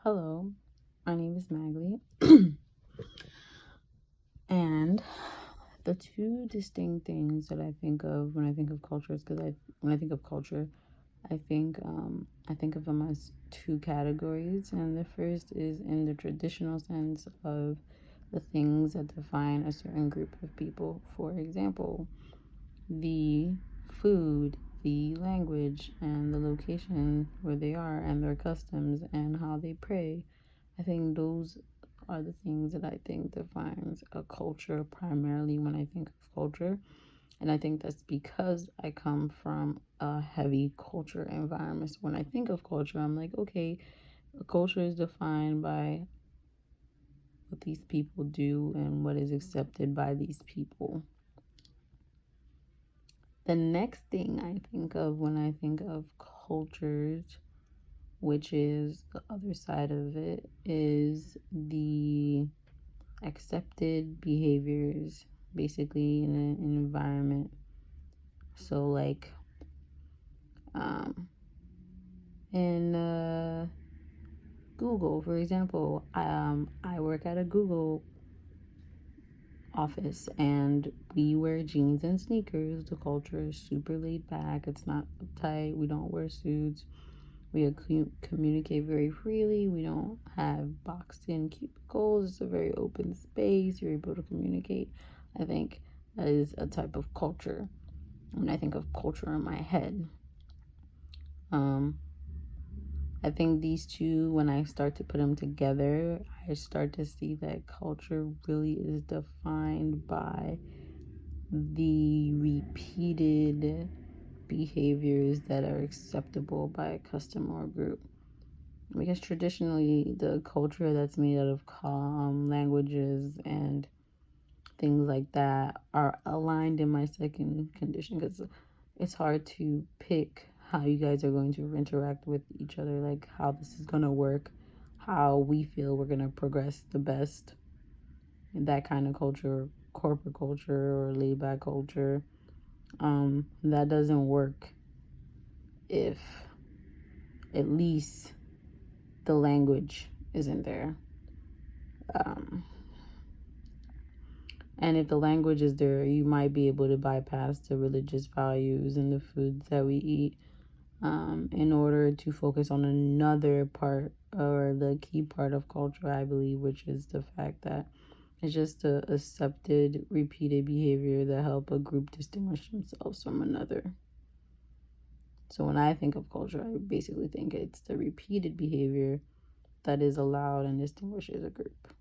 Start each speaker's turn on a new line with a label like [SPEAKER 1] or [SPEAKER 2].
[SPEAKER 1] Hello, my name is Maglie, and the two distinct things that I think of when I think of culture is because when I think of culture, I think of them as two categories, and the first is in the traditional sense of the things that define a certain group of people. For example, the food, the language, and the location where they are, and their customs, and how they pray. I think those are the things that I think defines a culture primarily when I think of culture. And I think that's because I come from a heavy culture environment. So when I think of culture, I'm like, okay, a culture is defined by what these people do and what is accepted by these people. The next thing I think of when I think of cultures, which is the other side of it, is the accepted behaviors basically in an environment. So, like, in Google, for example, I work at a Google office and we wear jeans and sneakers. The culture is super laid back, it's not uptight, we don't wear suits. We communicate very freely. We don't have boxed in cubicles. It's a very open space. You're able to communicate. I think that is a type of culture. When I think of culture in my head, I think these two, when I start to put them together, I start to see that culture really is defined by the repeated behaviors that are acceptable by a customer or group. Because traditionally, the culture that's made out of languages and things like that are aligned in my second condition, because it's hard to pick how you guys are going to interact with each other, like how this is going to work, how we feel we're going to progress the best in that kind of culture, corporate culture or laid back culture. That doesn't work if at least the language isn't there. And if the language is there, you might be able to bypass the religious values and the foods that we eat, in order to focus on another part or the key part of culture, I believe, which is the fact that it's just a accepted, repeated behavior that help a group distinguish themselves from another. So when I think of culture, I basically think it's the repeated behavior that is allowed and distinguishes a group.